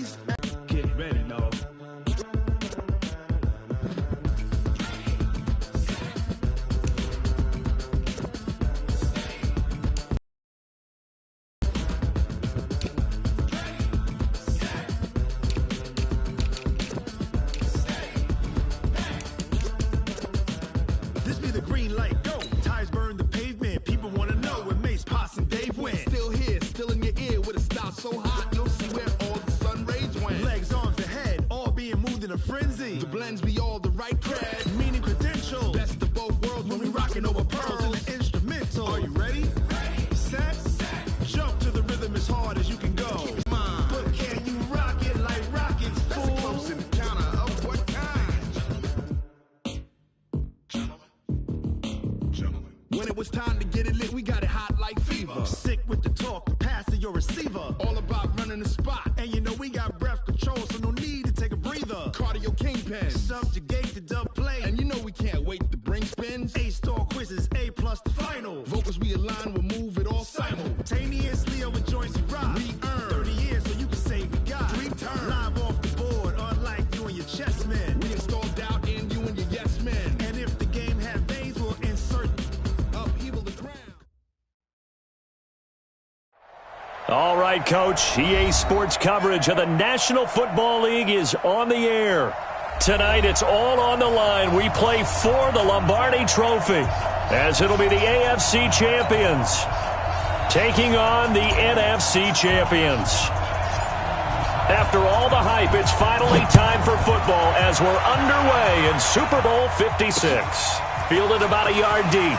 Ladies, get ready, y'all. This be the green light, go. Tires burn the pavement. People want to know where Mace, Potts, and Dave went. Still here, still in your ear with a style so hot, you'll see where all the sun rays went. Legs, arms, and head, all being moved in a frenzy. The blends be all the right cred, meaning credentials. Best of both worlds when we rockin' over pearls in the instrumental. Are you ready? Set, jump to the rhythm as hard as you can go. Come on, but can you rock it like rockets, fool? That's a close encounter of what kind? When it was time to get it lit, we got it hot like fever. Sick with the talk, the pass of your receiver. All about running the spot. And you know we got breath control, so no need to take a breather. Cardio kingpin, subjugate the dub play. And you know we can't wait to bring spins. A-star quizzes, A+ the final. Vocals we align, we'll move it all simultaneously over joints we rock. We earn 30 years so you can say we got 3 turns. Live off the board, unlike you and your chess men. We install doubt in you and your yes men. And if the game had veins, we'll insert upheaval the crown. All right, Coach. EA Sports coverage of the National Football League is on the air. Tonight, it's all on the line. We play for the Lombardi Trophy, as it'll be the AFC champions taking on the NFC champions. After all the hype, it's finally time for football as we're underway in Super Bowl 56. Fielded about a yard deep.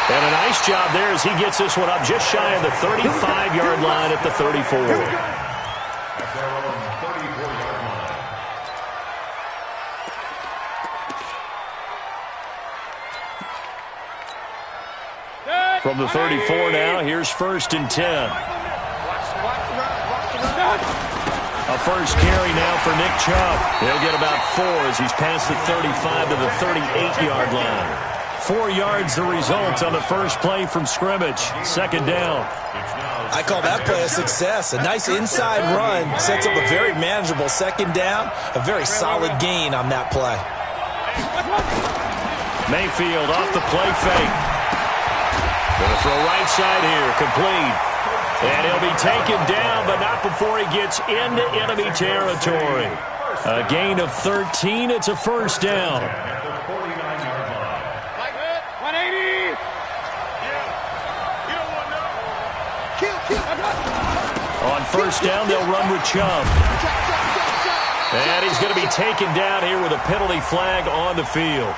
And a nice job there as he gets this one up just shy of the 35-yard line at the 34. From the 34 now, here's 1st and 10. A first carry now for Nick Chubb. He'll get about 4 as he's past the 35 to the 38-yard line. 4 yards the result on the first play from scrimmage. 2nd down. I call that play a success. A nice inside run sets up a very manageable 2nd down. A very solid gain on that play. Mayfield off the play fake. Going to throw right side here, complete. And he'll be taken down, but not before he gets into enemy territory. A gain of 13. It's a 1st down. 180. On 1st down, they'll run with Chubb. And he's going to be taken down here with a penalty flag on the field.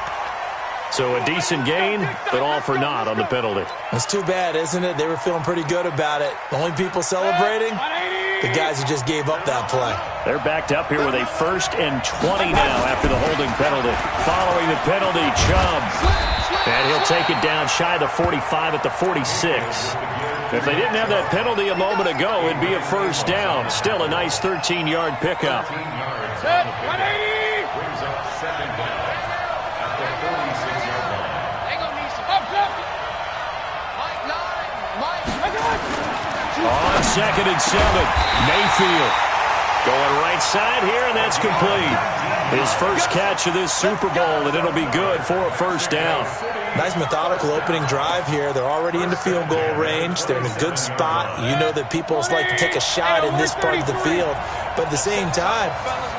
So a decent gain, but all for naught on the penalty. It's too bad, isn't it? They were feeling pretty good about it. The only people celebrating, the guys who just gave up that play. They're backed up here with a 1st and 20 now after the holding penalty. Following the penalty, Chubb. And he'll take it down shy of the 45 at the 46. If they didn't have that penalty a moment ago, it'd be a 1st down. Still a nice 13-yard pickup. 180. On 2nd and 7, Mayfield going right side here, and that's complete. His first catch of this Super Bowl, and it'll be good for a 1st down. Nice methodical opening drive here. They're already into field goal range. They're in a good spot. You know that people like to take a shot in this part of the field. But at the same time,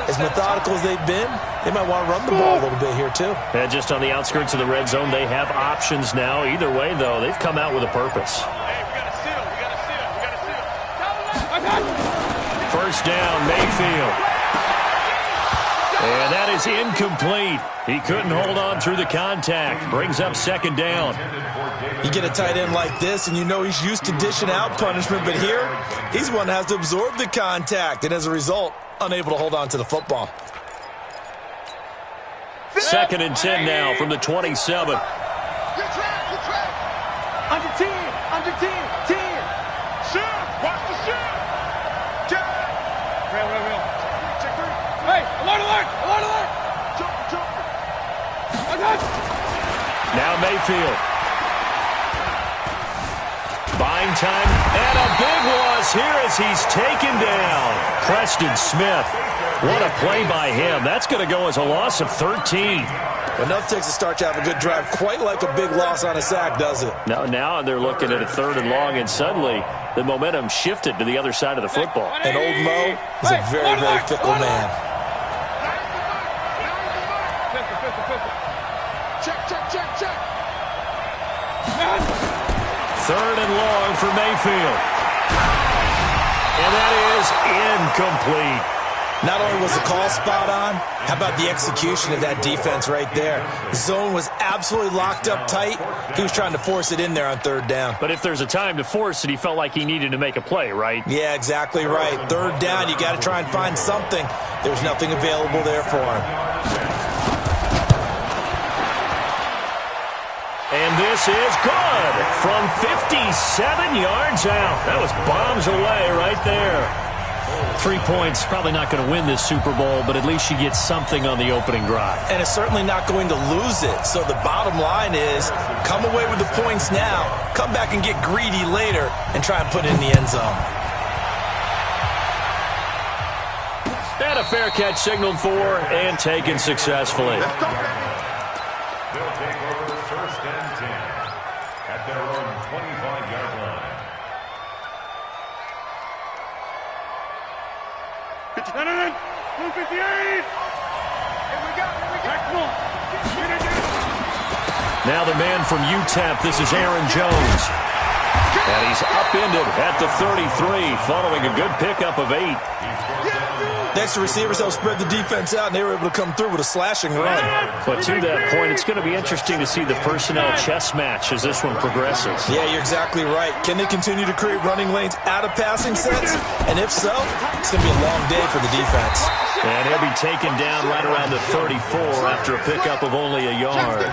as methodical as they've been, they might want to run the ball a little bit here too. And just on the outskirts of the red zone, they have options now. Either way, though, they've come out with a purpose. 1st down, Mayfield. And that is incomplete. He couldn't hold on through the contact. Brings up 2nd down. You get a tight end like this, and you know he's used to dishing out punishment, but here, he's one that has to absorb the contact, and as a result, unable to hold on to the football. 2nd and 10 now from the 27. Under 10, under 10, 10. Shoot, watch the shoot. Real. Check 3. Hey, alert. Jump. Now Mayfield. Buying time, and a big loss is here as he's taken down. Preston Smith. What a play by him. That's going to go as a loss of 13. Enough takes to start to have a good drive, quite like a big loss on a sack, does it? Now they're looking at a 3rd and long, and suddenly the momentum shifted to the other side of the football. And old Mo is a very, very fickle man. Check. 3rd and long for Mayfield. And that is incomplete. Not only was the call spot on, how about the execution of that defense right there? The zone was absolutely locked up tight. He was trying to force it in there on 3rd down. But if there's a time to force it, he felt like he needed to make a play, right? Yeah, exactly right. 3rd down, you got to try and find something. There's nothing available there for him. And this is good from 57 yards out. That was bombs away right there. 3 points, probably not going to win this Super Bowl, but at least you get something on the opening drive. And it's certainly not going to lose it. So the bottom line is, come away with the points now, come back and get greedy later, and try and put it in the end zone. And a fair catch signaled for and taken successfully. They'll take over 1st and 10 at their own 25-yard line. 258. Here we go. Now the man from UTEP, this is Aaron Jones. And he's upended at the 33 following a good pickup of 8. Next to receivers, they'll spread the defense out, and they were able to come through with a slashing run. But to that point, it's going to be interesting to see the personnel chess match as this one progresses. Yeah, you're exactly right. Can they continue to create running lanes out of passing sets? And if so, it's going to be a long day for the defense. And he'll be taken down right around the 34 after a pickup of only a yard.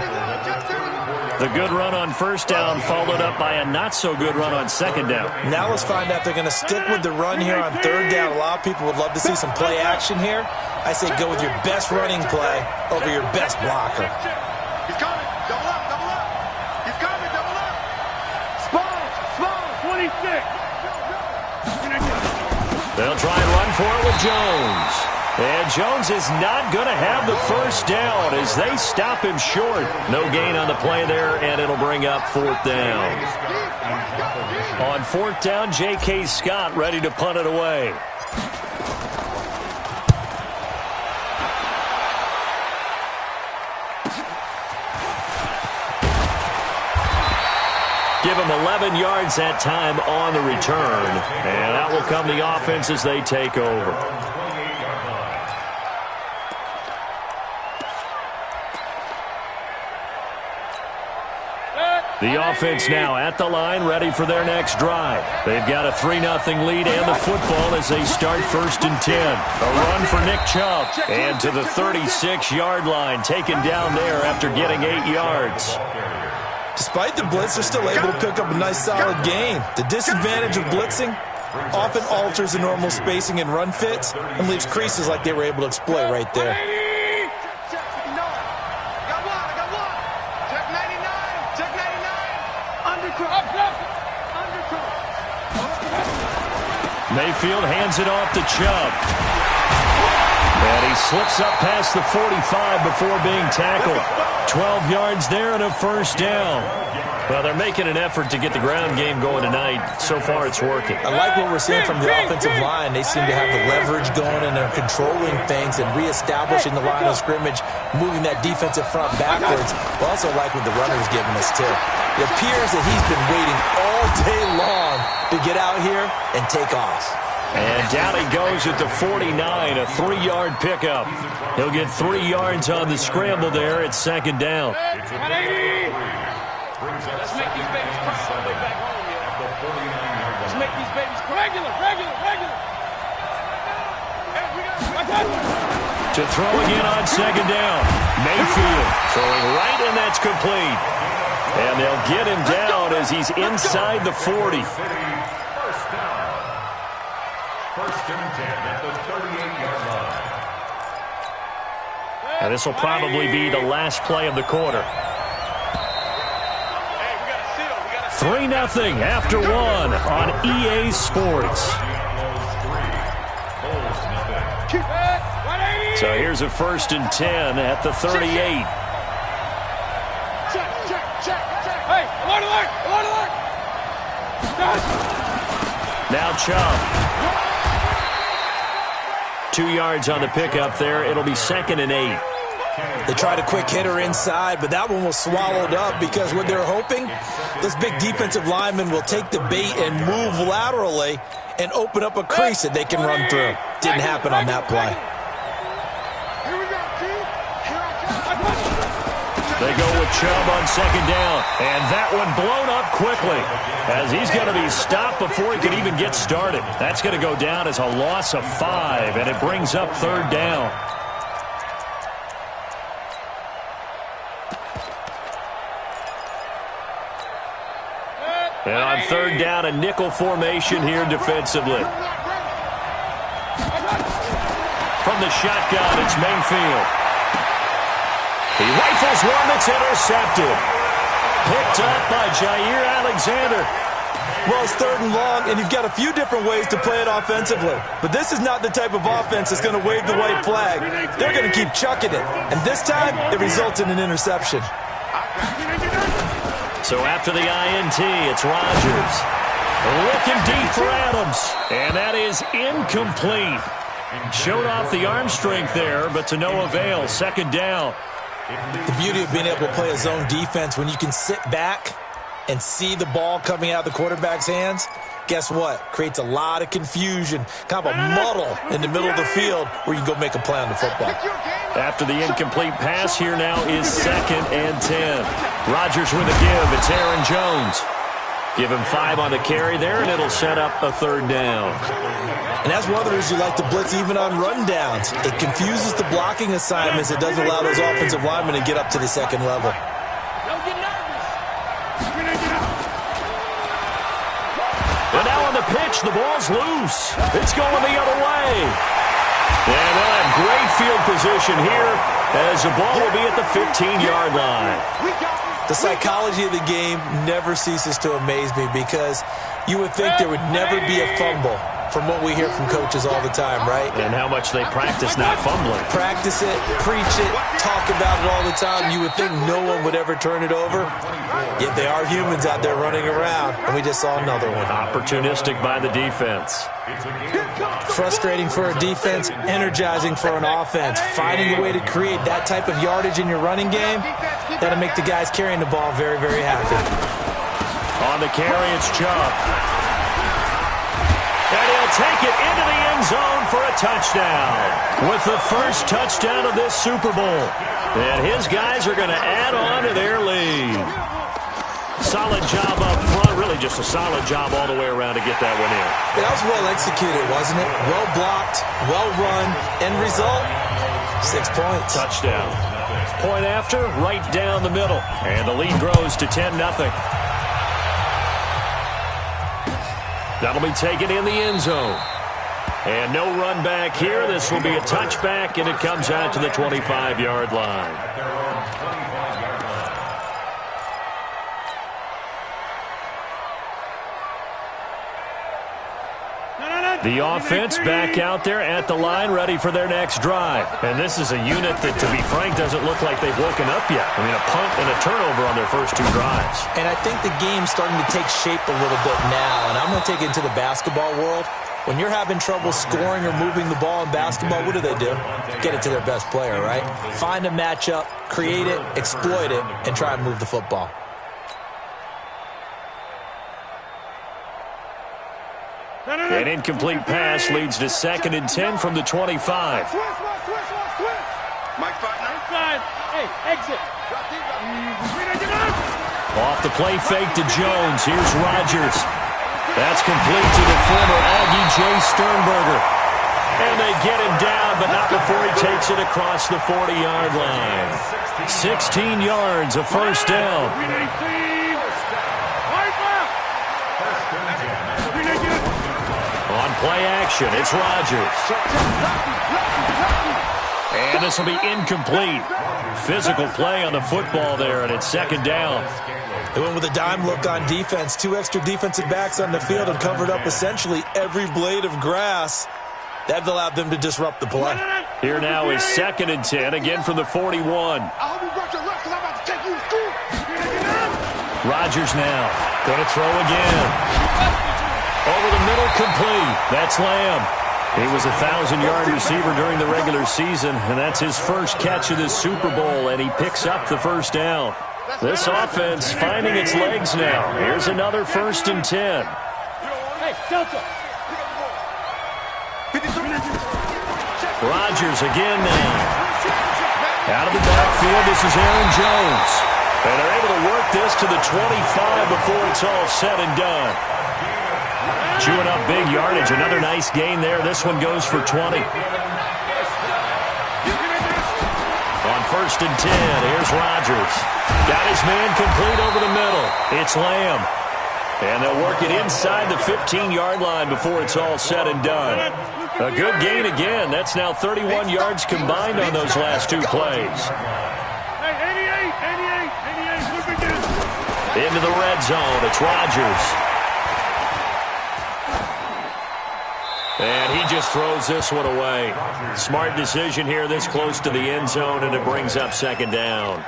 The good run on 1st down followed up by a not-so-good run on 2nd down. Now let's find out if they're going to stick with the run here on 3rd down. A lot of people would love to see some play action here. I say go with your best running play over your best blocker. He's coming. Double up. He's coming. Double up. Small. 26. They'll try and run for it with Jones. And Jones is not going to have the 1st down as they stop him short. No gain on the play there, and it'll bring up 4th down. On 4th down, J.K. Scott ready to punt it away. Give him 11 yards that time on the return. And that will come the offense as they take over. The offense now at the line, ready for their next drive. They've got a 3-0 lead and the football as they start 1st and 10. A run for Nick Chubb. And to the 36-yard line, taken down there after getting 8 yards. Despite the blitz, they're still able to pick up a nice solid gain. The disadvantage of blitzing often alters the normal spacing and run fits and leaves creases like they were able to exploit right there. Mayfield hands it off to Chubb. And he slips up past the 45 before being tackled. 12 yards there and a 1st down. Well, they're making an effort to get the ground game going tonight. So far, it's working. I like what we're seeing from the offensive line. They seem to have the leverage going, and they're controlling things and reestablishing the line of scrimmage, moving that defensive front backwards. I also like what the runner's giving us, too. It appears that he's been waiting all day long to get out here and take off. And down he goes at the 49, a 3-yard pickup. He'll get 3 yards on the scramble there at 2nd down. Let's make these babies cry all the way back home, yeah. Let's make these babies cry. Regular. To throw again on 2nd down. Mayfield throwing right, and that's complete. And they'll get him down as he's inside the 40. 1st down. 1st and 10 at the 38-yard line. And this will probably be the last play of the quarter. 3-0 after one on EA Sports. So here's a 1st and 10 at the 38. Hey, alert, alert! Now Chubb. 2 yards on the pickup there. It'll be 2nd and 8. They tried a quick hitter inside, but that one was swallowed up because what they're hoping, this big defensive lineman will take the bait and move laterally and open up a crease that they can run through. Didn't happen on that play. They go with Chubb on 2nd down, and that one blown up quickly as he's going to be stopped before he can even get started. That's going to go down as a loss of 5, and it brings up 3rd down. And on 3rd down, a nickel formation here defensively. From the shotgun, it's Mayfield. He rifles one that's intercepted. Picked up by Jair Alexander. Well, it's 3rd and long, and you've got a few different ways to play it offensively. But this is not the type of offense that's going to wave the white flag. They're going to keep chucking it. And this time, it results in an interception. So after the INT, it's Rodgers. Looking deep for Adams. And that is incomplete. Showed off the arm strength there, but to no avail. 2nd down. The beauty of being able to play a zone defense when you can sit back and see the ball coming out of the quarterback's hands, guess what? Creates a lot of confusion, kind of a muddle in the middle of the field where you can go make a play on the football. After the incomplete pass, here now is 2nd and 10. Rodgers with a give. It's Aaron Jones. Give him 5 on the carry there, and it'll set up a 3rd down. And that's one of the reasons you like to blitz even on rundowns. It confuses the blocking assignments. It doesn't allow those offensive linemen to get up to the 2nd level. And now on the pitch, the ball's loose. It's going the other way. And they'll have great field position here as the ball will be at the 15-yard line. The psychology of the game never ceases to amaze me because you would think there would never be a fumble from what we hear from coaches all the time, right? And how much they practice not fumbling. Practice it, preach it, talk about it all the time. You would think no one would ever turn it over. Yet they are humans out there running around, and we just saw another one. Opportunistic by the defense. Frustrating for a defense, energizing for an offense. Finding a way to create that type of yardage in your running game, that'll make the guys carrying the ball very, very happy. On the carry, it's Chubb. And he'll take it into the end zone for a touchdown. With the first touchdown of this Super Bowl. And his guys are going to add on to their lead. Solid job up front. Really just a solid job all the way around to get that one in. That was well executed, wasn't it? Well blocked, well run. End result, 6 points. Touchdown. Point after, right down the middle. And the lead grows to 10-0. That'll be taken in the end zone. And no run back here. This will be a touchback, and it comes out to the 25-yard line. The offense back out there at the line, ready for their next drive. And this is a unit that, to be frank, doesn't look like they've woken up yet. I mean, a punt and a turnover on their first 2 drives. And I think the game's starting to take shape a little bit now. And I'm going to take it into the basketball world. When you're having trouble scoring or moving the ball in basketball, what do? Get it to their best player, right? Find a matchup, create it, exploit it, and try and move the football. An incomplete pass leads to 2nd and 10 from the 25. Mike Side. Hey, exit. Off the play fake to Jones. Here's Rodgers. That's complete to the former Aggie Jay Sternberger. And they get him down, but not before he takes it across the 40-yard line. 16 yards, a first down. On play action, it's Rodgers. And this will be incomplete. Physical play on the football there, and it's 2nd down. They went with a dime look on defense. 2 extra defensive backs on the field and covered up essentially every blade of grass. That allowed them to disrupt the play. Here now is 2nd and 10, again from the 41. Rodgers now going to throw again. Over the middle, complete. That's Lamb. He was a 1,000-yard receiver during the regular season, and that's his first catch of this Super Bowl, and he picks up the first down. This offense finding its legs now. Here's another 1st and 10. Rodgers again now. Out of the backfield, this is Aaron Jones. And they're able to work this to the 25 before it's all said and done. Chewing up big yardage. Another nice gain there. This one goes for 20. On 1st and 10, here's Rodgers. Got his man complete over the middle. It's Lamb. And they'll work it inside the 15-yard line before it's all said and done. A good gain again. That's now 31 yards combined on those last 2 plays. Into the red zone. It's Rodgers. And he just throws this one away. Smart decision here this close to the end zone, and it brings up 2nd down.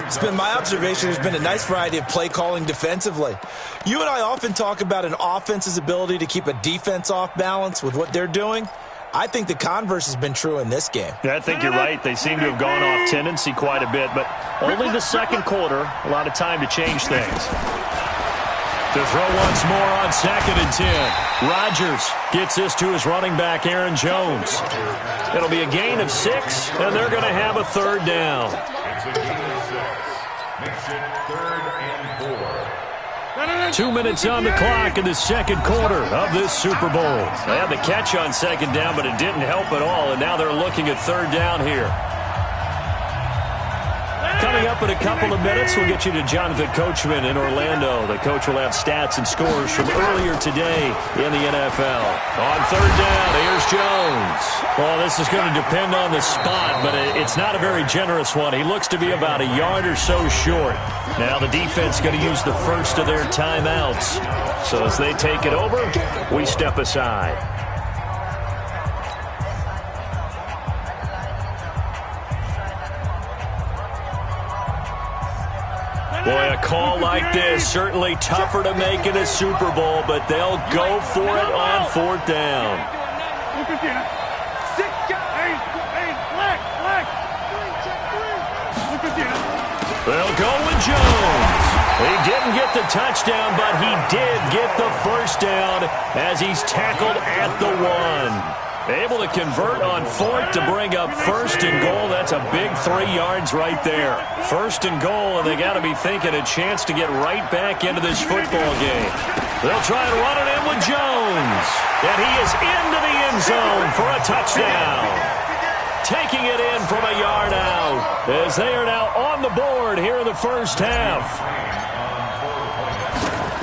It's been my observation there's been a nice variety of play calling defensively. You and I often talk about an offense's ability to keep a defense off balance with what they're doing. I think the converse has been true in this game. Yeah, I think you're right. They seem to have gone off tendency quite a bit, but only the 2nd quarter, a lot of time to change things. To throw once more on 2nd and 10. Rodgers gets this to his running back, Aaron Jones. It'll be a gain of 6, and they're going to have a 3rd down. Makes it 3rd and 4. 2 minutes on the clock in the 2nd quarter of this Super Bowl. They had the catch on 2nd down, but it didn't help at all, and now they're looking at 3rd down here. Coming up in a couple of minutes, we'll get you to Jonathan Coachman in Orlando. The coach will have stats and scores from earlier today in the NFL. On 3rd down, here's Jones. Well, this is going to depend on the spot, but it's not a very generous one. He looks to be about a yard or so short. Now the defense going to use the first of their timeouts. So as they take it over, we step aside. Boy, a call like this, certainly tougher to make in a Super Bowl, but they'll go for it on 4th down. They'll go with Jones. He didn't get the touchdown, but he did get the first down as he's tackled at the 1. Able to convert on 4th to bring up 1st and goal. That's a big 3 yards right there. 1st and goal, and they got to be thinking a chance to get right back into this football game. They'll try and run it in with Jones. And he is into the end zone for a touchdown. Taking it in from a yard out as they are now on the board here in the first half.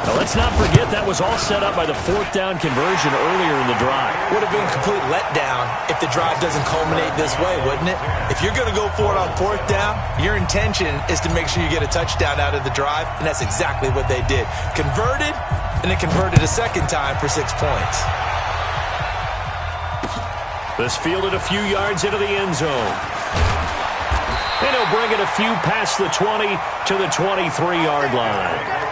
Now, let's not forget that was all set up by the 4th down conversion earlier in the drive. Would have been a complete letdown if the drive doesn't culminate this way, wouldn't it? If you're going to go for it on 4th down, your intention is to make sure you get a touchdown out of the drive, and that's exactly what they did. Converted, and then converted a 2nd time for 6 points. This fielded a few yards into the end zone. And he'll bring it a few past the 20 to the 23-yard line.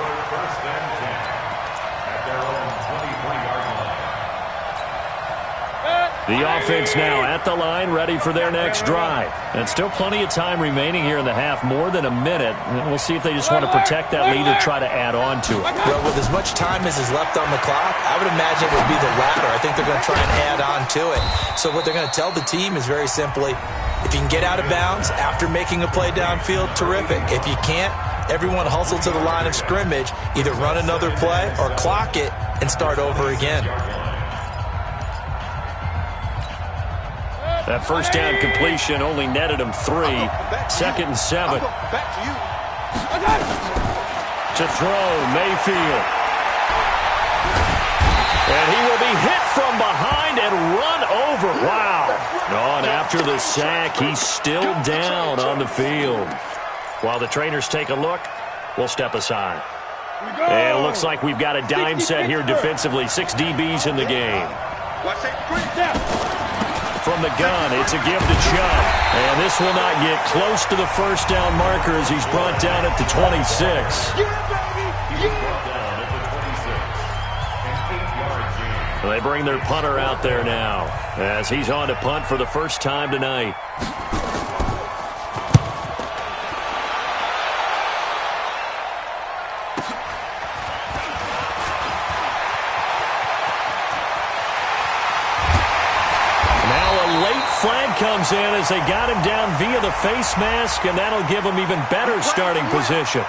The offense now at the line, ready for their next drive. And still plenty of time remaining here in the half, more than a minute. And we'll see if they just want to protect that lead or try to add on to it. Well, with as much time as is left on the clock, I would imagine it would be the latter. I think they're going to try and add on to it. So what they're going to tell the team is very simply, if you can get out of bounds after making a play downfield, terrific. If you can't, everyone hustle to the line of scrimmage, either run another play or clock it and start over again. That first down completion only netted him 3. 2nd and 7. To throw, Mayfield. And he will be hit from behind and run over. Wow. And after the sack, he's still down on the field. While the trainers take a look, we'll step aside. And it looks like we've got a dime set here defensively. 6 DBs in the game. From the gun, it's a give to Chubb. And this will not get close to the first down marker as he's brought down at the 26. They bring their punter out there now as he's on to punt for the first time tonight. Now a late flag comes in as they got him down via the face mask, and that'll give him even better starting position.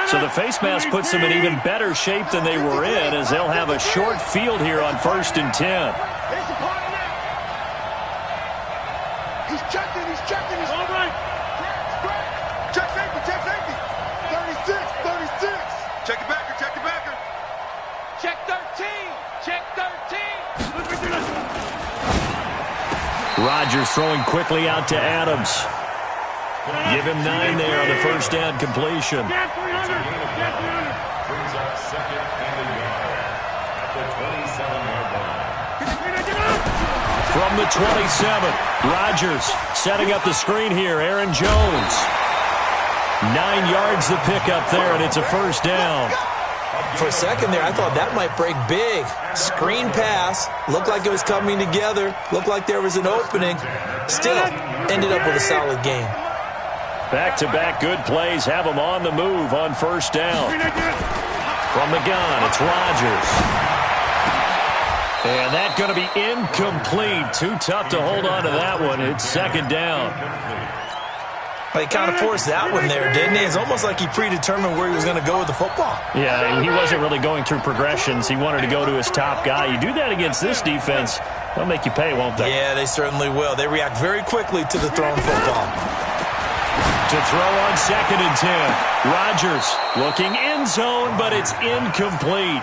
So the face mask puts them in even better shape than they were in as they'll have a short field here on 1st and 10. He's checking, he's all right. Check safety. 36. Check it backer. Check 13. Rodgers throwing quickly out to Adams. Give him 9 there on the first down completion. Brings up 2nd and a yard at the 27-yard line. From the 27, Rodgers setting up the screen here. Aaron Jones. 9 yards the pickup there, and it's a first down. For a second there, I thought that might break big. Screen pass. Looked like it was coming together. Looked like there was an opening. Still, ended up with a solid game. Back-to-back good plays have them on the move on first down. From the gun, it's Rodgers. And that's going to be incomplete. Too tough to hold on to that one. It's 2nd down. Well, he kind of forced that one there, didn't he? It's almost like he predetermined where he was going to go with the football. Yeah, he wasn't really going through progressions. He wanted to go to his top guy. You do that against this defense, they'll make you pay, won't they? Yeah, they certainly will. They react very quickly to the thrown football. To throw on 2nd and 10. Rodgers looking end zone, but it's incomplete.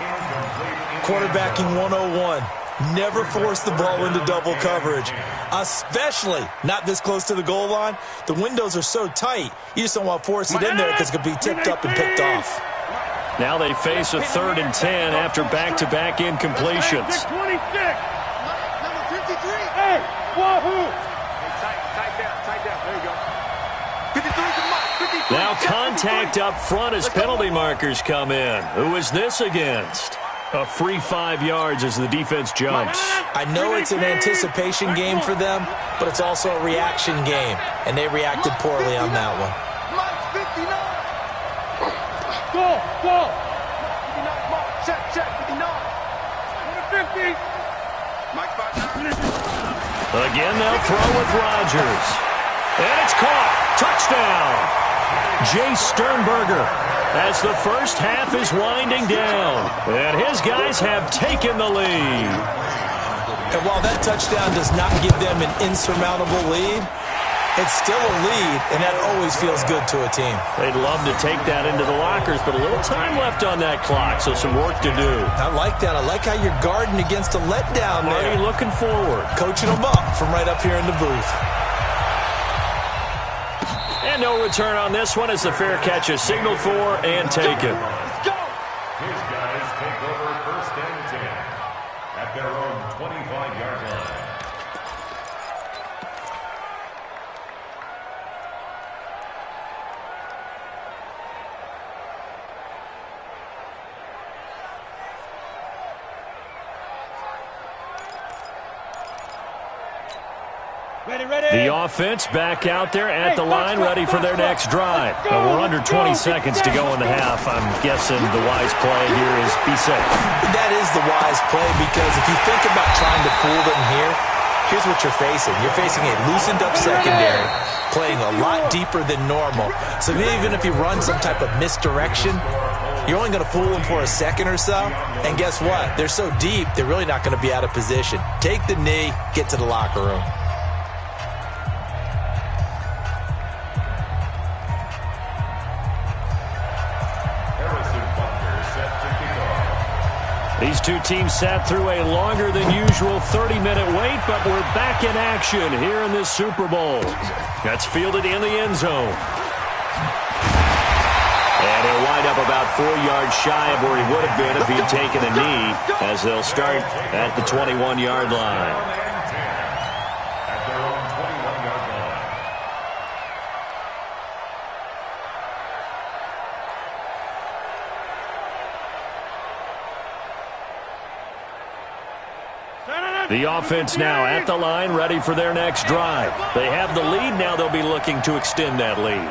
Quarterbacking 101. Never force the ball into double coverage, especially not this close to the goal line. The windows are so tight, you just don't want to force it in there because it could be tipped up and picked off. Now they face a 3rd and 10 after back-to-back incompletions. 26. Number 53. Hey, wahoo. Tight down. There you go. 53. Now contact up front as penalty markers come in. Who is this against? A free 5 yards as the defense jumps. I know it's an anticipation game for them, but it's also a reaction game, and they reacted poorly on that one. Go. 59. Check. 59. 50. Again, they'll throw with Rodgers. And it's caught. Touchdown. Jay Sternberger as the first half is winding down. And his guys have taken the lead. And while that touchdown does not give them an insurmountable lead, it's still a lead, and that always feels good to a team. They'd love to take that into the lockers, but a little time left on that clock, so some work to do. I like that. I like how you're guarding against a letdown there. Marty looking forward. Coaching them up from right up here in the booth. And no return on this one as the fair catch is signaled for and taken. His guys take over 1st and 10 at their own 25-yard line. The offense back out there at the line, ready for their next drive. We're under 20 seconds to go in the half. I'm guessing the wise play here is be safe. That is the wise play, because if you think about trying to fool them here, here's what you're facing. You're facing a loosened up secondary, playing a lot deeper than normal. So even if you run some type of misdirection, you're only going to fool them for a second or so. And guess what? They're so deep, they're really not going to be out of position. Take the knee, get to the locker room. These two teams sat through a longer than usual 30-minute wait, but we're back in action here in this Super Bowl. That's fielded in the end zone. And he'll wind up about 4 yards shy of where he would have been if he had taken a knee, as they'll start at the 21-yard line. The offense now at the line, ready for their next drive. They have the lead. Now they'll be looking to extend that lead.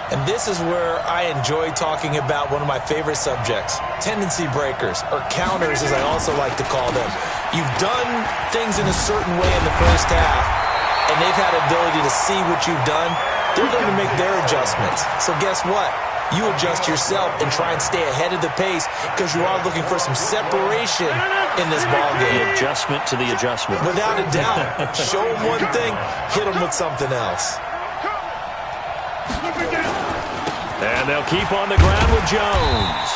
And this is where I enjoy talking about one of my favorite subjects, tendency breakers, or counters as I also like to call them. You've done things in a certain way in the first half, and they've had ability to see what you've done. They're going to make their adjustments. So guess what? You adjust yourself and try and stay ahead of the pace because you are looking for some separation in this ballgame. The adjustment to the adjustment. Without a doubt. Show them one thing, hit them with something else. And they'll keep on the ground with Jones.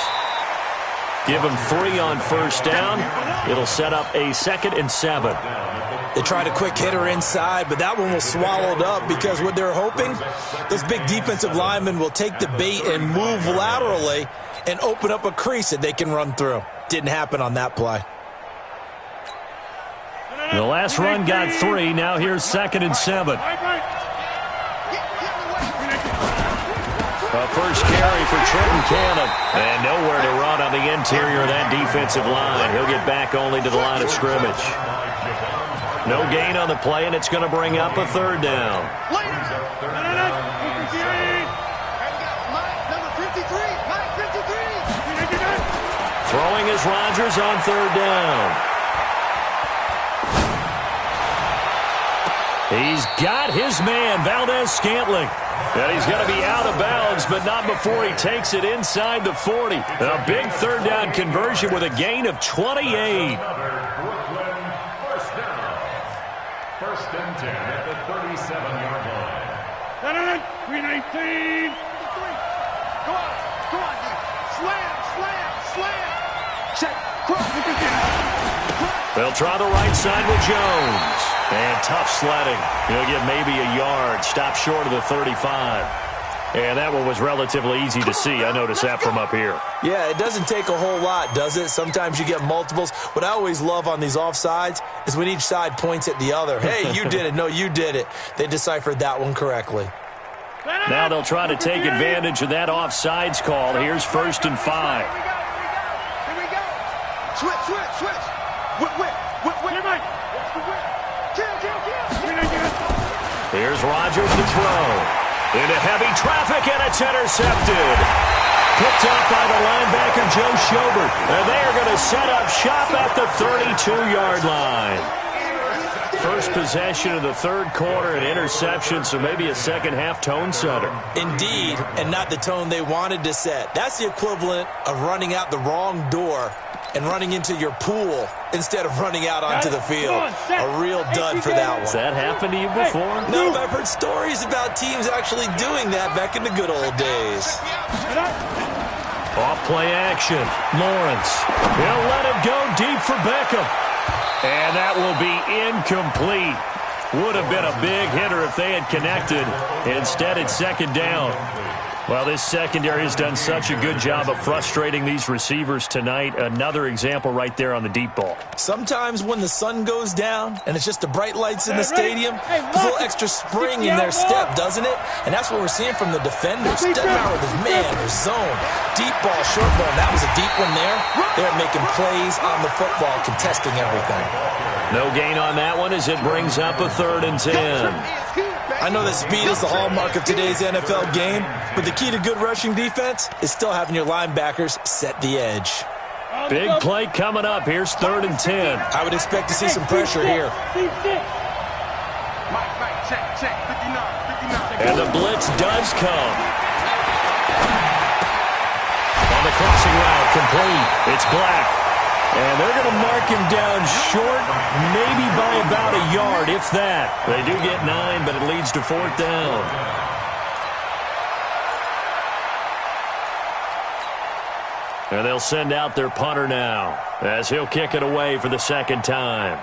Give him 3 on first down. It'll set up a 2nd and 7. They tried a quick hitter inside, but that one was swallowed up because what they're hoping, those big defensive linemen will take the bait and move laterally and open up a crease that they can run through. Didn't happen on that play. The last run got 3. Now here's 2nd and 7. A first carry for Trenton Cannon. And nowhere to run on the interior of that defensive line. He'll get back only to the line of scrimmage. No gain on the play, and it's going to bring up a 3rd down. Throwing is Rodgers on 3rd down. He's got his man, Valdez-Scantling. And he's going to be out of bounds, but not before he takes it inside the 40. A big 3rd down conversion with a gain of 28. First and 10 at the 37-yard line. 319. Go on. Slam. Check. They'll try the right side with Jones. And tough sledding. He'll get maybe a yard. Stop short of the 35. And that one was relatively easy to see. I noticed that from up here. Yeah, it doesn't take a whole lot, does it? Sometimes you get multiples. What I always love on these offsides is when each side points at the other. Hey, you did it. No, you did it. They deciphered that one correctly. Now they'll try to take advantage of that offsides call. Here's 1st and 5. Here we go. Switch. Whip. Here's Rodgers to throw. Into heavy traffic, and it's intercepted. Picked up by the linebacker, Joe Schobert. And they are going to set up shop at the 32-yard line. First possession of the 3rd quarter, an interception, so maybe a second-half tone setter. Indeed, and not the tone they wanted to set. That's the equivalent of running out the wrong door and running into your pool instead of running out onto the field. A real dud for that one. Has that happened to you before? No, but I've heard stories about teams actually doing that back in the good old days. Off play action. Lawrence. He'll let it go deep for Beckham. And that will be incomplete. Would have been a big hitter if they had connected. Instead, it's 2nd down. Well, this secondary has done such a good job of frustrating these receivers tonight. Another example right there on the deep ball. Sometimes when the sun goes down and it's just the bright lights in the stadium, there's a little extra spring in their step, doesn't it? And that's what we're seeing from the defenders. Doesn't matter with his man or zone. Deep ball, short ball. That was a deep one there. They're making plays on the football, contesting everything. No gain on that one as it brings up a 3rd and 10. I know that speed is the hallmark of today's NFL game, but the key to good rushing defense is still having your linebackers set the edge. Big play coming up. Here's 3rd and 10. I would expect to see some pressure here. And the blitz does come. On the crossing route, complete. It's Black. And they're going to mark him down short, maybe by about a yard, if that. They do get 9, but it leads to 4th down. And they'll send out their punter now as he'll kick it away for the second time.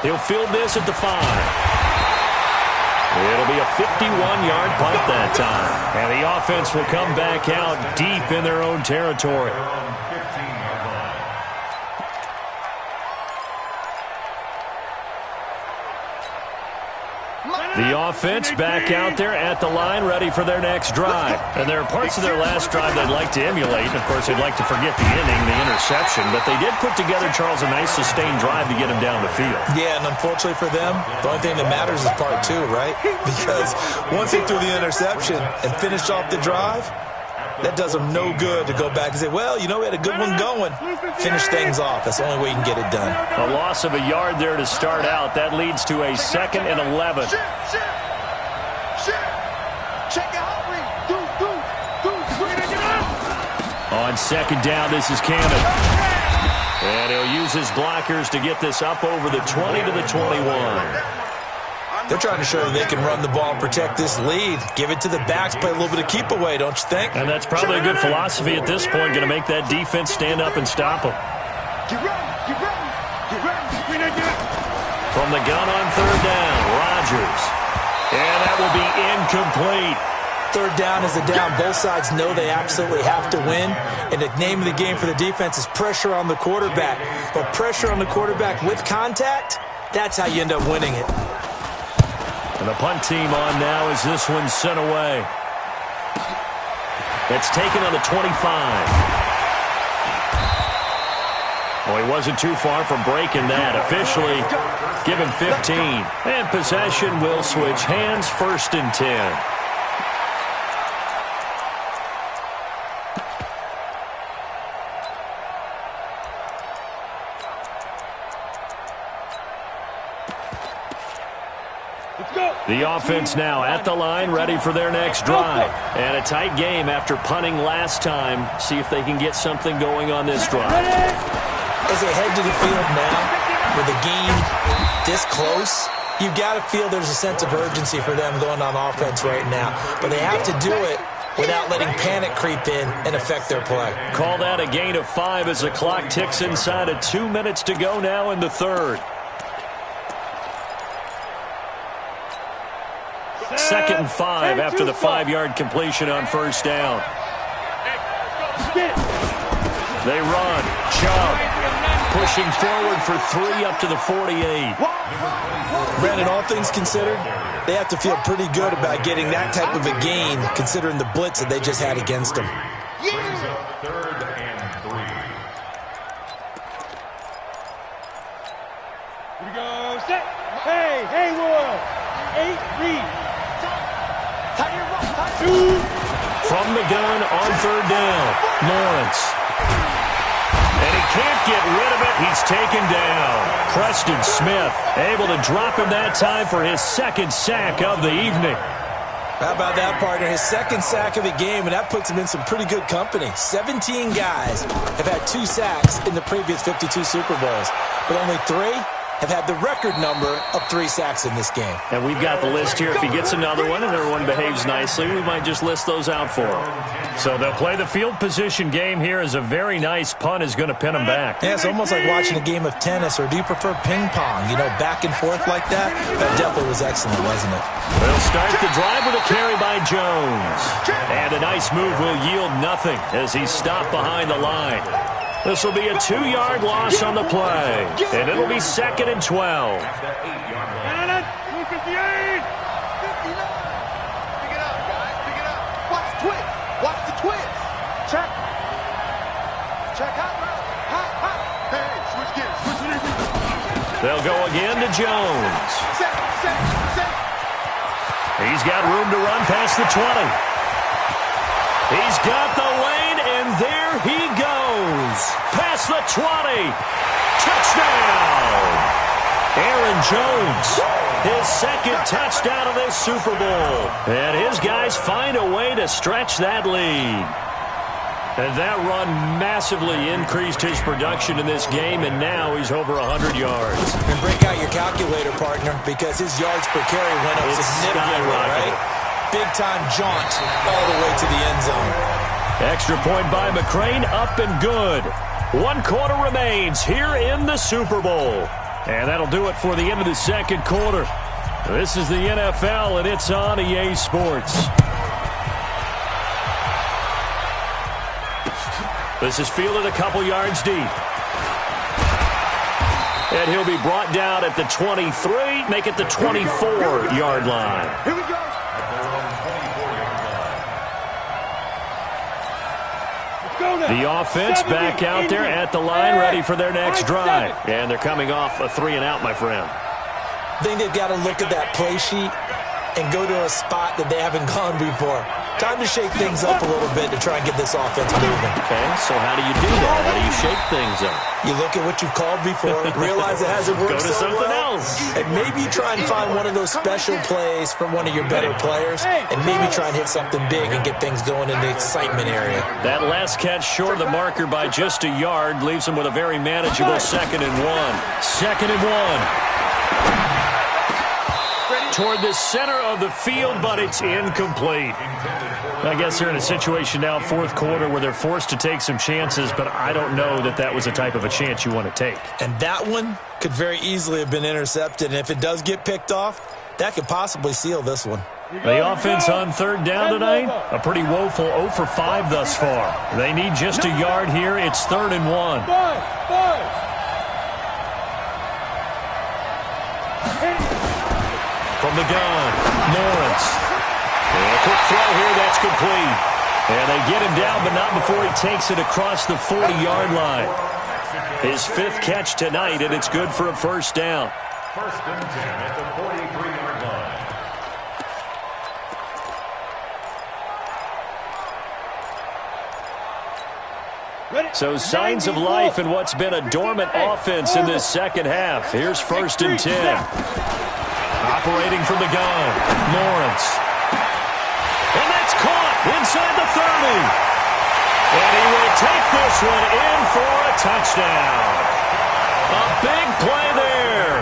He'll field this at the 5. It'll be a 51-yard punt that time. And the offense will come back out deep in their own territory. The offense back out there at the line, ready for their next drive. And there are parts of their last drive they'd like to emulate. And, of course, they'd like to forget the inning, the interception. But they did put together, Charles, a nice sustained drive to get him down the field. Yeah, and unfortunately for them, the only thing that matters is part 2, right? Because once they threw the interception and finished off the drive, that does them no good to go back and say, well, you know, we had a good one going. Finish things off. That's the only way you can get it done. A loss of a yard there to start out. That leads to a 2nd and 11. On second down, this is Cannon. And he'll use his blockers to get this up over the 20 to the 21. They're trying to show that they can run the ball and protect this lead. Give it to the backs, play a little bit of keep away, don't you think? And that's probably a good philosophy at this point, going to make that defense stand up and stop them. From the gun on 3rd down, Rodgers. And that will be incomplete. 3rd down is a down. Both sides know they absolutely have to win. And the name of the game for the defense is pressure on the quarterback. But pressure on the quarterback with contact, that's how you end up winning it. And the punt team on now as this one's sent away. It's taken on the 25. Well, he wasn't too far from breaking that. Officially, give him 15. And possession will switch hands, 1st and 10. The offense now at the line, ready for their next drive. And a tight game after punting last time. See if they can get something going on this drive. As they head to the field now, with the game this close, you've got to feel there's a sense of urgency for them going on offense right now. But they have to do it without letting panic creep in and affect their play. Call that a gain of 5 as the clock ticks inside of 2 minutes to go now in the 3rd. 2nd and 5 after the 5-yard completion on 1st down. They run, jump, pushing forward for 3 up to the 48. Brandon, all things considered, they have to feel pretty good about getting that type of a gain, considering the blitz that they just had against them. 3rd and 3. Here we go, set. Hey, Haywood. 8, read. From the gun on 3rd down, Lawrence. And he can't get rid of it. He's taken down. Preston Smith able to drop him that time for his 2nd sack of the evening. How about that, partner? His 2nd sack of the game, and that puts him in some pretty good company. 17 guys have had 2 sacks in the previous 52 Super Bowls, but only 3 have had the record number of 3 sacks in this game. And we've got the list here. If he gets another one and everyone behaves nicely, we might just list those out for him. So they'll play the field position game here as a very nice punt is going to pin him back. Yeah, it's almost like watching a game of tennis, or do you prefer ping pong? You know, back and forth like that? That definitely was excellent, wasn't it? They'll start the drive with a carry by Jones. And a nice move will yield nothing as he's stopped behind the line. This will be a 2-yard loss on the play. And it'll be 2nd and 12. They'll go again to Jones. He's got room to run past the 20. He's got the lane, and there he goes. Past the 20. Touchdown. Aaron Jones, his 2nd touchdown of this Super Bowl. And his guys find a way to stretch that lead. And that run massively increased his production in this game, and now he's over 100 yards. And break out your calculator, partner, because his yards per carry went up significantly, right? Big-time jaunt all the way to the end zone. Extra point by McCrane, up and good. 1 quarter remains here in the Super Bowl. And that'll do it for the end of the second quarter. This is the NFL, and it's on EA Sports. This is fielded a couple yards deep. And he'll be brought down at the 23, make it the 24-yard line. Here we go. The offense back out there at the line, ready for their next drive. And they're coming off a 3-and-out, my friend. I think they've got to look at that play sheet and go to a spot that they haven't gone before. Time to shake things up a little bit to try and get this offense moving. Okay, so how do you do that? How do you shake things up? You look at what you've called before, realize it hasn't worked Go to so something well, else. and maybe try and find one of those special plays from one of your better players, and maybe try and hit something big and get things going in the excitement area. That last catch short of the marker by just a yard leaves him with a very manageable 2nd and 1. 2nd and 1. Toward the center of the field, but it's incomplete. I guess they're in a situation now, 4th quarter, where they're forced to take some chances, but I don't know that that was the type of a chance you want to take. And that one could very easily have been intercepted, and if it does get picked off, that could possibly seal this one. The offense on 3rd down tonight, a pretty woeful 0 for 5 thus far. They need just a yard here. It's 3rd and 1. From the gun, Lawrence. And a quick throw here, that's complete. And they get him down, but not before he takes it across the 40-yard line. His 5th catch tonight, and it's good for a 1st down. 1st and 10 at the 43-yard line. So signs of life in what's been a dormant offense in this second half. Here's 1st and 10. Operating from the gun, Lawrence. And that's caught inside the 30. And he will take this one in for a touchdown. A big play there.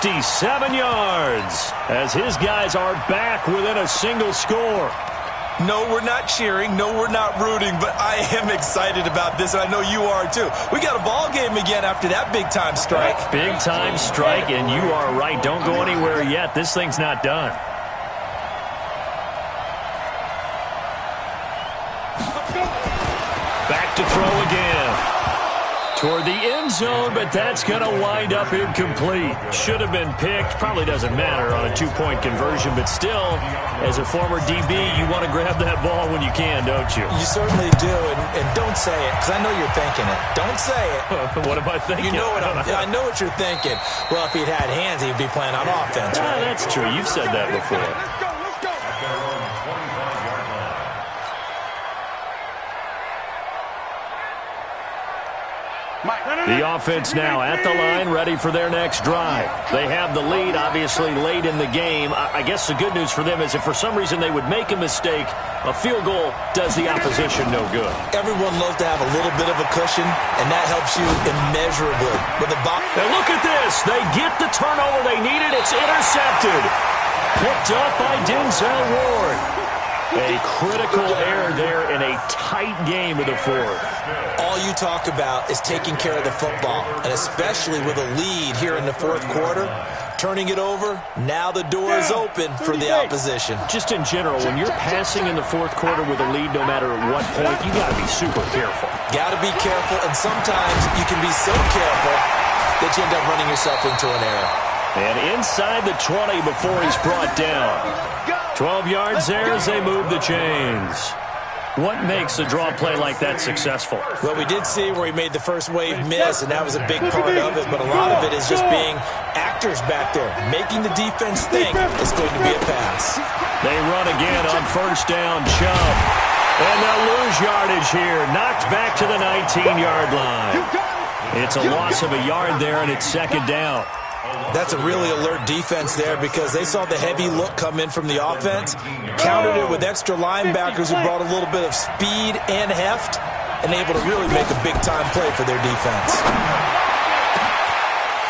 57 yards as his guys are back within a single score. No, we're not cheering. No, we're not rooting, but I am excited about this, and I know you are too. We got a ball game again after that big-time strike. Big-time strike, and you are right. Don't go anywhere yet. This thing's not done. Back to throw again. Toward the end zone, but that's going to wind up incomplete. Should have been picked. Probably doesn't matter on a 2-point conversion, but still, as a former DB, you want to grab that ball when you can, don't you? You certainly do, and don't say it, because I know you're thinking it. Don't say it. What am I thinking? You know what I know what you're thinking. Well, if he'd had hands, he'd be playing on offense, right? That's true. You've said that before. Let's go. The offense now at the line, ready for their next drive. They have the lead, obviously, late in the game. I guess the good news for them is if for some reason they would make a mistake, a field goal does the opposition no good. Everyone loves to have a little bit of a cushion, and that helps you immeasurably. With the ball. And look at this. They get the turnover they needed. It's intercepted. Picked up by Denzel Ward. A critical error there in a tight game of the 4th. All you talk about is taking care of the football, and especially with a lead here in the 4th quarter, turning it over, now the door is open for the opposition. Just in general, when you're passing in the 4th quarter with a lead, no matter what point, you got to be super careful. Got to be careful, and sometimes you can be so careful that you end up running yourself into an error. And inside the 20 before he's brought down. 12 yards there as they move the chains. What makes a draw play like that successful? Well, we did see where he made the first wave miss, and that was a big part of it, but a lot of it is just being actors back there, making the defense think it's going to be a pass. They run again on 1st down, Chubb. And they'll lose yardage here, knocked back to the 19-yard line. It's a loss of a yard there, and it's 2nd down. That's a really alert defense there because they saw the heavy look come in from the offense, countered it with extra linebackers who brought a little bit of speed and heft, and able to really make a big-time play for their defense.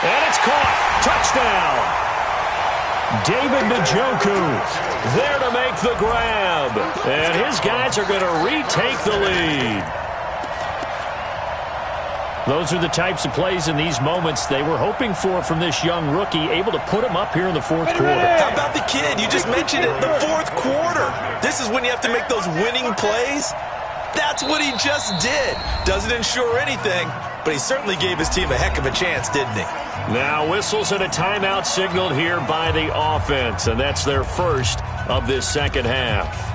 And it's caught. Touchdown. David Njoku there to make the grab. And his guys are going to retake the lead. Those are the types of plays in these moments they were hoping for from this young rookie, able to put him up here in the fourth quarter. How about the kid? You just mentioned it, the fourth quarter. This is when you have to make those winning plays. That's what he just did. Doesn't ensure anything, but he certainly gave his team a heck of a chance, didn't he? Now whistles and a timeout signaled here by the offense, and that's their first of this second half.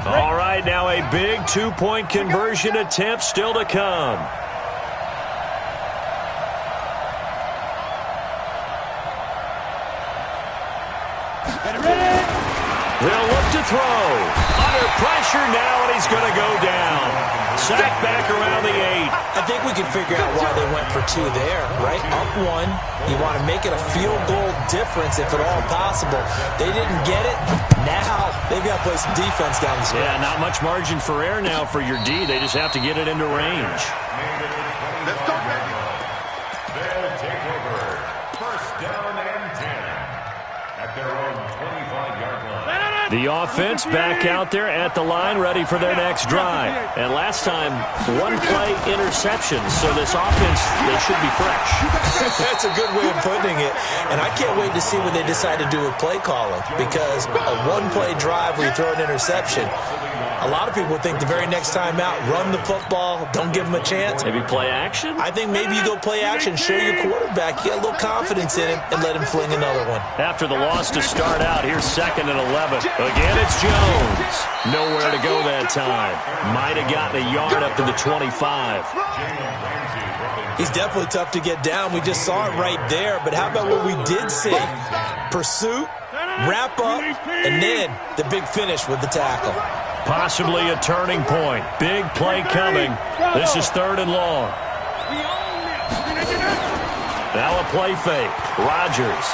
All right, now a big two-point conversion attempt still to come. They'll look to throw. Under pressure now, and he's going to go down. Sacked back around the 8. I think we can figure out why they went for 2 there, right? Up 1. You want to make it a field goal difference if at all possible. They didn't get it. Now they've got to play some defense down the stretch. Yeah, not much margin for error now for your D. They just have to get it into range. Let's go, baby. They'll take over. First down and 10 at their own 25-yard line. The offense back out there at the line, ready for their next drive. And last time, one-play interception. So this offense, they should be fresh. That's a good way of putting it. And I can't wait to see what they decide to do with play calling. Because a one-play drive where you throw an interception, a lot of people think the very next time out, run the football, don't give them a chance. Maybe play action? I think maybe you go play action, show your quarterback, get a little confidence in him, and let him fling another one. After the loss to start out, here's 2nd and 11. Again, it's Jones. Nowhere to go that time. Might have gotten a yard up to the 25. He's definitely tough to get down. We just saw it right there. But how about what we did see? Pursuit, wrap up, and then the big finish with the tackle. Possibly a turning point. Big play coming. This is 3rd and long. Now a play fake. Rodgers.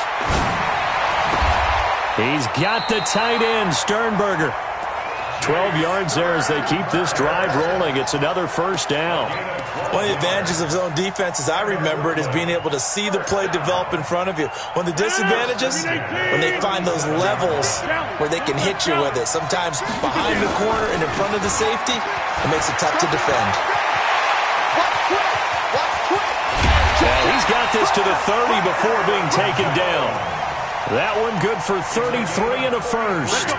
He's got the tight end, Sternberger. 12 yards there as they keep this drive rolling. It's another first down. One of the advantages of zone defense, as I remember it, is being able to see the play develop in front of you. One of the disadvantages, when they find those levels where they can hit you with it. Sometimes behind the corner and in front of the safety, it makes it tough to defend. And he's got this to the 30 before being taken down. That one good for 33 and a first.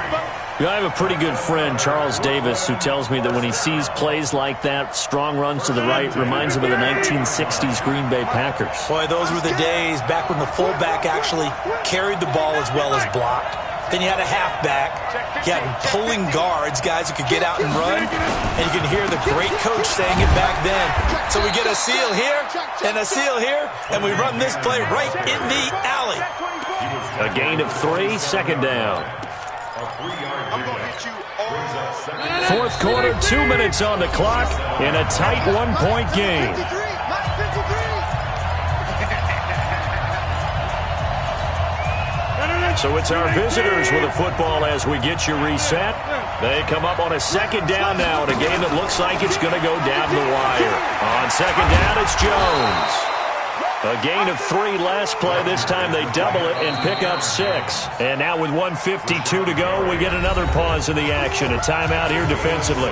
I have a pretty good friend, Charles Davis, who tells me that when he sees plays like that, strong runs to the right, reminds him of the 1960s Green Bay Packers. Boy, those were the days back when the fullback actually carried the ball as well as blocked. Then you had a halfback. You had pulling guards, guys who could get out and run. And you can hear the great coach saying it back then. So we get a seal here and a seal here, and we run this play right in the alley. A gain of 3, 2nd down. Fourth quarter, 2 minutes on the clock in a tight 1-point game. So it's our visitors with the football as we get you reset. They come up on a 2nd down now in a game that looks like it's going to go down the wire. On 2nd down, it's Jones. A gain of 3 last play. This time they double it and pick up 6. And now with 1:52 to go, we get another pause in the action. A timeout here defensively.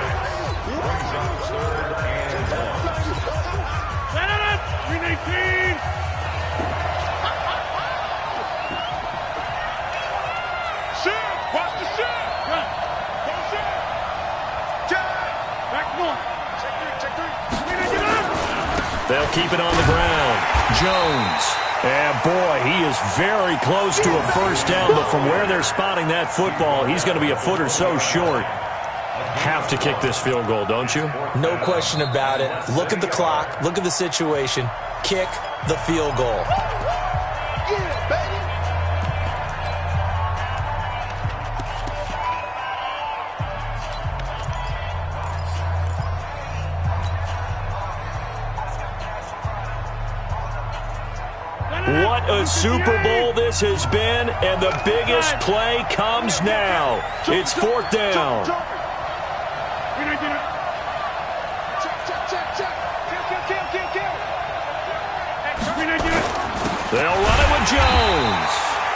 They'll keep it on the ground. Jones. And boy, he is very close to a first down, but from where they're spotting that football, he's going to be a foot or so short. Have to kick this field goal, don't you? No question about it. Look at the clock. Look at the situation. Kick the field goal. Yeah, baby. What a Super Bowl this has been, and the biggest play comes now. It's 4th down. They'll run it with Jones.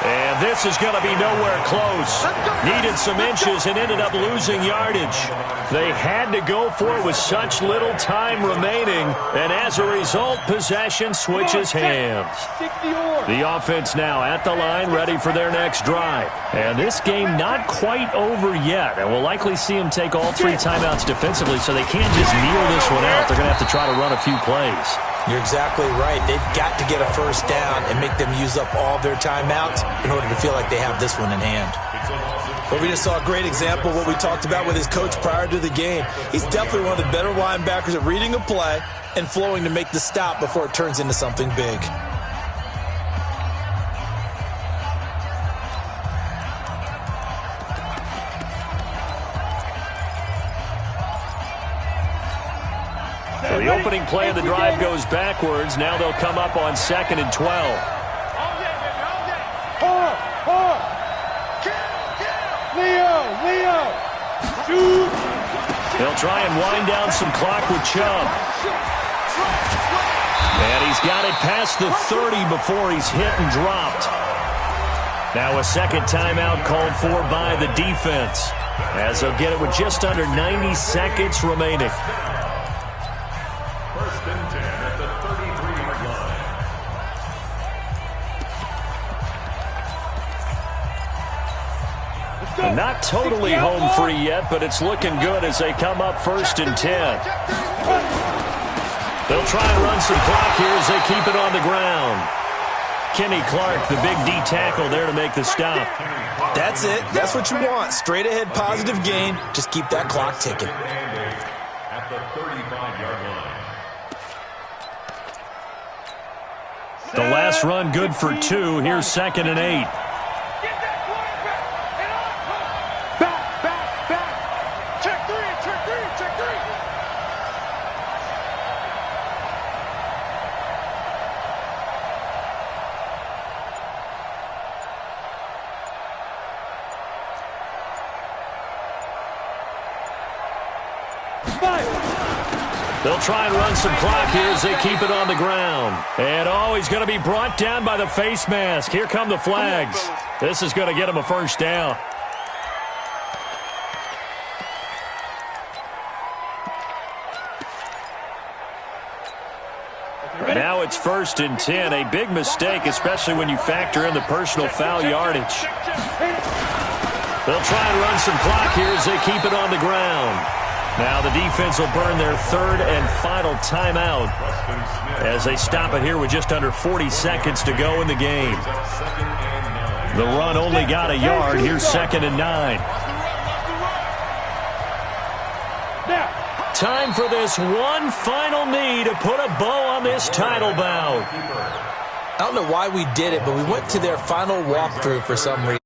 And this is going to be nowhere close. Needed some inches and ended up losing yardage. They had to go for it with such little time remaining. And as a result, possession switches hands. The offense now at the line, ready for their next drive. And this game not quite over yet. And we'll likely see them take all 3 timeouts defensively, so they can't just kneel this one out. They're going to have to try to run a few plays. You're exactly right. They've got to get a first down and make them use up all their timeouts in order to feel like they have this one in hand. But we just saw a great example of what we talked about with his coach prior to the game. He's definitely one of the better linebackers at reading a play and flowing to make the stop before it turns into something big. So the opening play of the drive goes backwards. Now they'll come up on 2nd and 12. They'll try and wind down some clock with Chubb. And he's got it past the 30 before he's hit and dropped. Now a second timeout called for by the defense, as they'll get it with just under 90 seconds remaining. And not totally home free yet, but it's looking good as they come up 1st and 10. They'll try and run some clock here as they keep it on the ground. Kenny Clark, the big D tackle there to make the stop. That's it. That's what you want. Straight ahead, positive gain. Just keep that clock ticking. At the 35-yard line. The last run good for 2. Here's 2nd and 8. They'll try and run some clock here as they keep it on the ground. And, he's going to be brought down by the face mask. Here come the flags. This is going to get him a first down. Now it's 1st and 10. A big mistake, especially when you factor in the personal foul yardage. They'll try and run some clock here as they keep it on the ground. Now the defense will burn their 3rd and final timeout as they stop it here with just under 40 seconds to go in the game. The run only got a yard. Here's 2nd and 9. Time for this one final knee to put a bow on this title bout. I don't know why we did it, but we went to their final walkthrough for some reason.